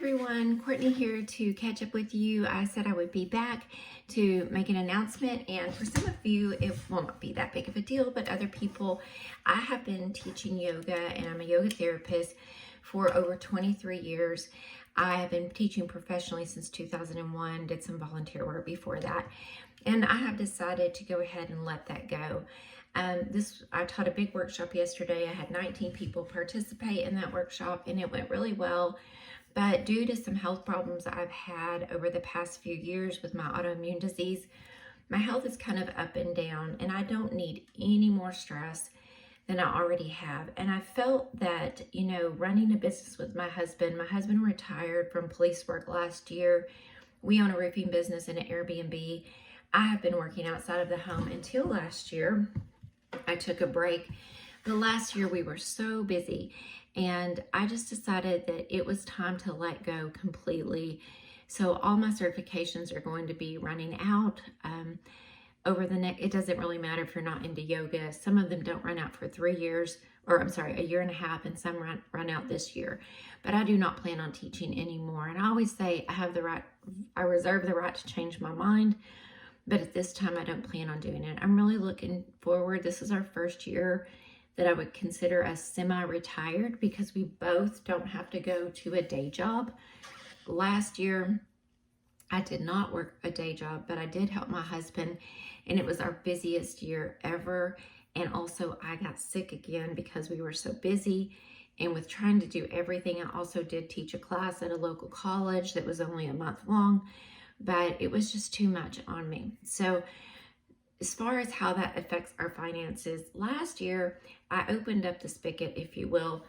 Everyone, Courtney here to catch up with you. I said I would be back to make an announcement, and for some of you it will not be that big of a deal, but other people, I have been teaching yoga and I'm a yoga therapist for over 23 years. I have been teaching professionally since 2001, did some volunteer work before that, and I have decided to go ahead and let that go. I taught a big workshop yesterday. I had 19 people participate in that workshop and it went really well. But due to some health problems I've had over the past few years with my autoimmune disease, my health is kind of up and down, and I don't need any more stress than I already have. And I felt that, running a business with my husband retired from police work last year. We own a roofing business and an Airbnb. I have been working outside of the home until last year. I took a break, but last year we were so busy. And I just decided that it was time to let go completely. So all my certifications are going to be running out over the next, it doesn't really matter if you're not into yoga. Some of them don't run out for 3 years, or I'm sorry, a year and a half, and some run out this year. But I do not plan on teaching anymore. And I always say I reserve the right to change my mind. But at this time, I don't plan on doing it. I'm really looking forward. This is our first year that I would consider as semi-retired because we both don't have to go to a day job. Last year, I did not work a day job, but I did help my husband, and it was our busiest year ever. And also, I got sick again because we were so busy. And with trying to do everything, I also did teach a class at a local college that was only a month long, but it was just too much on me. So as far as how that affects our finances, last year I opened up the spigot, if you will,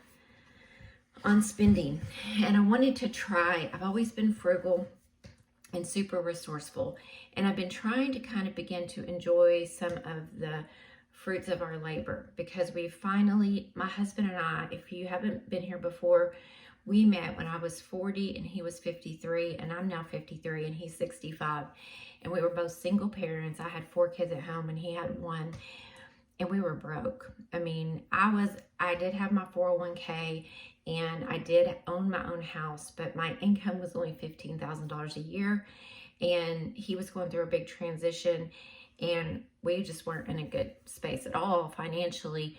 on spending. And I wanted to try, I've always been frugal and super resourceful. And I've been trying to kind of begin to enjoy some of the fruits of our labor, because we finally, my husband and I, if you haven't been here before, we met when I was 40 and he was 53, and I'm now 53 and he's 65. And we were both single parents. I had 4 kids at home and he had 1, and we were broke. I mean, I did have my 401k and I did own my own house, but my income was only $15,000 a year, and he was going through a big transition, and we just weren't in a good space at all financially.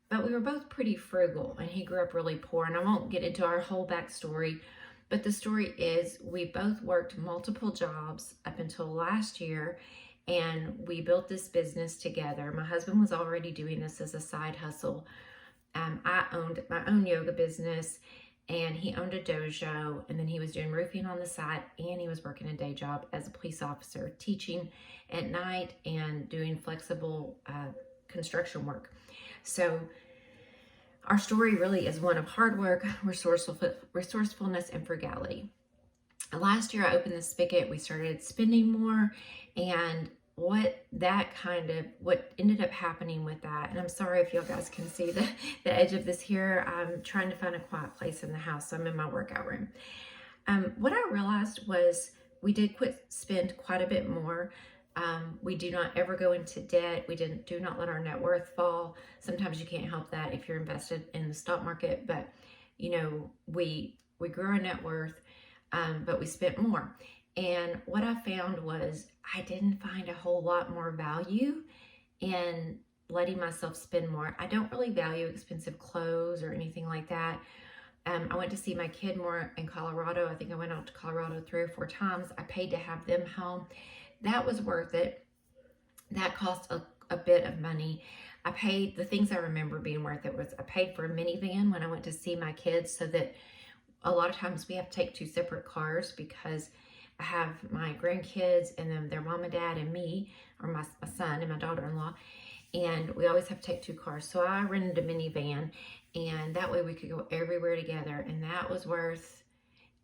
But we were both pretty frugal, and he grew up really poor, and I won't get into our whole backstory, but the story is we both worked multiple jobs up until last year, and we built this business together. My husband was already doing this as a side hustle. I owned my own yoga business, and he owned a dojo, and then he was doing roofing on the side, and he was working a day job as a police officer, teaching at night and doing flexible construction work. So our story really is one of hard work, resourcefulness, and frugality. Last year I opened the spigot, we started spending more, and what ended up happening with that, and I'm sorry if you guys can see the edge of this here. I'm trying to find a quiet place in the house, so I'm in my workout room. What I realized was we did spend quite a bit more. We do not ever go into debt. We do not let our net worth fall. Sometimes you can't help that if you're invested in the stock market, but we grew our net worth, but we spent more. And what I found was I didn't find a whole lot more value in letting myself spend more. I don't really value expensive clothes or anything like that. I went to see my kid more in Colorado. I think I went out to Colorado 3 or 4 times. I paid to have them home. That was worth it. That cost a bit of money. I paid, the things I remember being worth it was I paid for a minivan when I went to see my kids, so that a lot of times we have to take 2 separate cars because I have my grandkids and then their mom and dad and me, or my son and my daughter-in-law, and we always have to take 2 cars. So I rented a minivan, and that way we could go everywhere together, and that was worth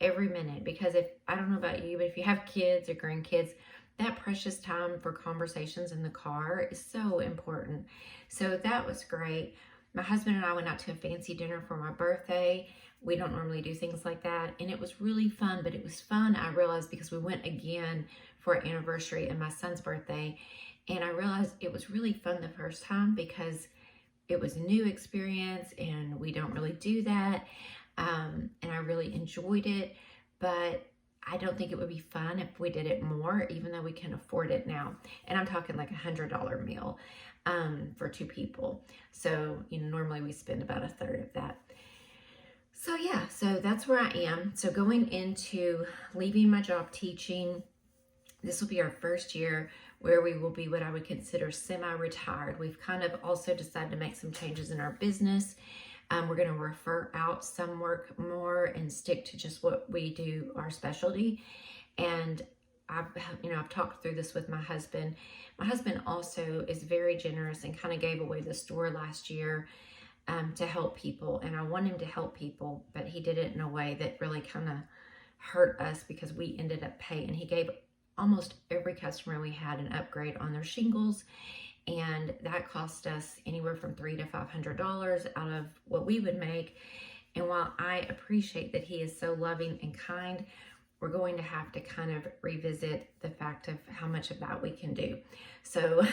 every minute, because I don't know about you, but if you have kids or grandkids, that precious time for conversations in the car is so important. So that was great. My husband and I went out to a fancy dinner for my birthday. We don't normally do things like that, and it was really fun, but it was fun, I realized, because we went again for an anniversary and my son's birthday, and I realized it was really fun the first time because it was a new experience and we don't really do that, and I really enjoyed it. but I don't think it would be fun if we did it more, even though we can afford it now. And I'm talking like $100 meal for 2 people. So, normally we spend about a third of that. So yeah, so that's where I am. So going into leaving my job teaching, this will be our first year where we will be what I would consider semi-retired. We've kind of also decided to make some changes in our business. We're going to refer out some work more and stick to just what we do, our specialty. And I've talked through this with my husband. My husband also is very generous and kind of gave away the store last year to help people. And I want him to help people, but he did it in a way that really kind of hurt us because we ended up paying. He gave almost every customer we had an upgrade on their shingles, and that cost us anywhere from $300 to $500 out of what we would make. And while I appreciate that he is so loving and kind, we're going to have to kind of revisit the fact of how much of that we can do. So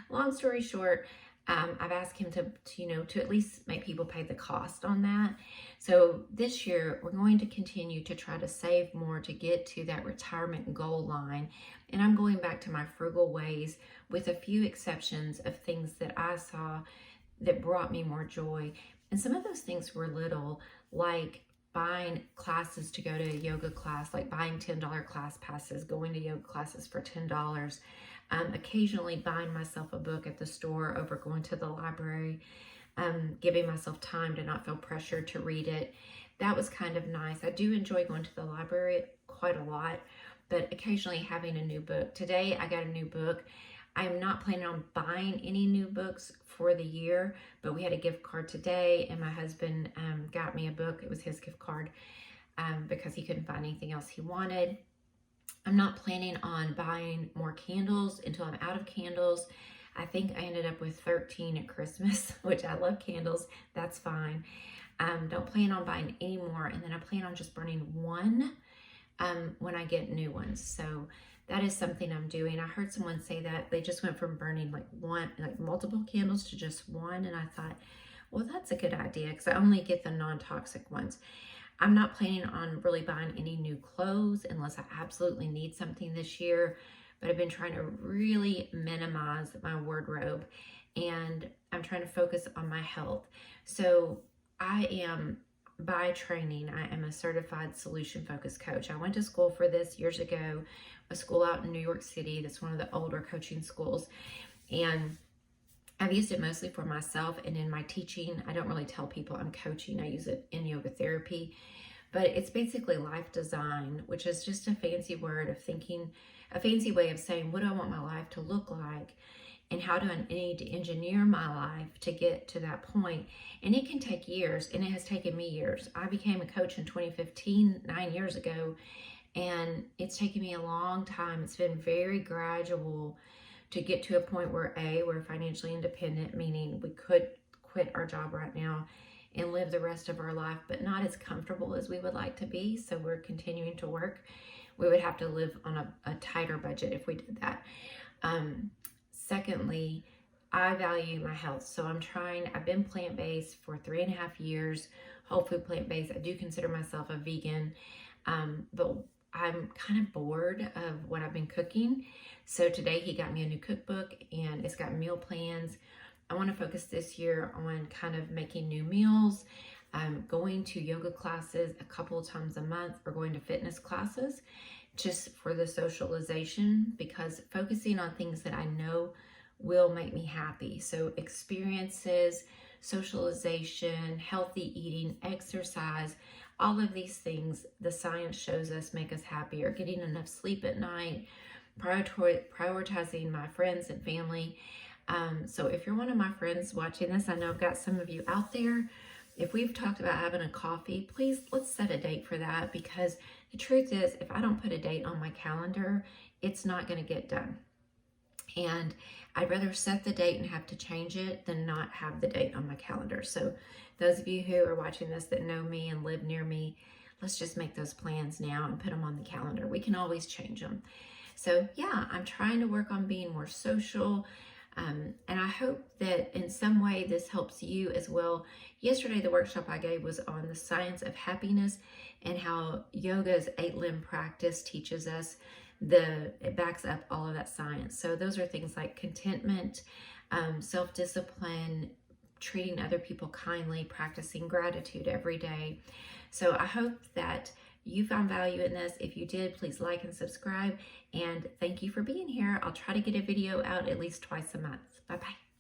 long story short, I've asked him to at least make people pay the cost on that. So this year, we're going to continue to try to save more to get to that retirement goal line. And I'm going back to my frugal ways with a few exceptions of things that I saw that brought me more joy. And some of those things were little, like buying classes to go to a yoga class, like buying $10 class passes, going to yoga classes for $10. Occasionally buying myself a book at the store over going to the library, giving myself time to not feel pressured to read it. That was kind of nice. I do enjoy going to the library quite a lot, but occasionally having a new book. Today I got a new book. I am not planning on buying any new books for the year, but we had a gift card today, and my husband got me a book. It was his gift card because he couldn't find anything else he wanted. I'm not planning on buying more candles until I'm out of candles. I think I ended up with 13 at Christmas, which I love candles. That's fine. Don't plan on buying any more. And then I plan on just burning one when I get new ones. So that is something I'm doing. I heard someone say that they just went from burning like multiple candles to just one. And I thought, well, that's a good idea because I only get the non-toxic ones. I'm not planning on really buying any new clothes unless I absolutely need something this year, but I've been trying to really minimize my wardrobe, and I'm trying to focus on my health. So I am, by training, I am a certified solution-focused coach. I went to school for this years ago, a school out in New York City that's one of the older coaching schools, and I've used it mostly for myself, and in my teaching, I don't really tell people I'm coaching. I use it in yoga therapy, but it's basically life design, which is just a fancy word of thinking, a fancy way of saying, what do I want my life to look like? And how do I need to engineer my life to get to that point? And it can take years, and it has taken me years. I became a coach in 2015, 9 years ago, and it's taken me a long time. It's been very gradual to get to a point where we're financially independent, meaning we could quit our job right now and live the rest of our life, but not as comfortable as we would like to be. So we're continuing to work. We would have to live on a tighter budget if we did that. Secondly, I value my health. So I've been plant-based for 3.5 years, whole food plant-based. I do consider myself a vegan, but I'm kind of bored of what I've been cooking. So today he got me a new cookbook, and it's got meal plans. I want to focus this year on kind of making new meals, going to yoga classes a couple of times a month, or going to fitness classes just for the socialization, because focusing on things that I know will make me happy. So experiences, socialization, healthy eating, exercise, all of these things, the science shows us make us happier. Getting enough sleep at night, prioritizing my friends and family. So if you're one of my friends watching this, I know I've got some of you out there. If we've talked about having a coffee, please let's set a date for that, because the truth is, if I don't put a date on my calendar, it's not going to get done. And I'd rather set the date and have to change it than not have the date on my calendar. So those of you who are watching this that know me and live near me, let's just make those plans now and put them on the calendar. We can always change them. So yeah, I'm trying to work on being more social. And I hope that in some way this helps you as well. Yesterday, the workshop I gave was on the science of happiness and how yoga's 8-limb practice teaches us it backs up all of that science. So those are things like contentment, self-discipline, treating other people kindly, practicing gratitude every day. So I hope that you found value in this. If you did, please like and subscribe. And thank you for being here. I'll try to get a video out at least twice a month. Bye-bye.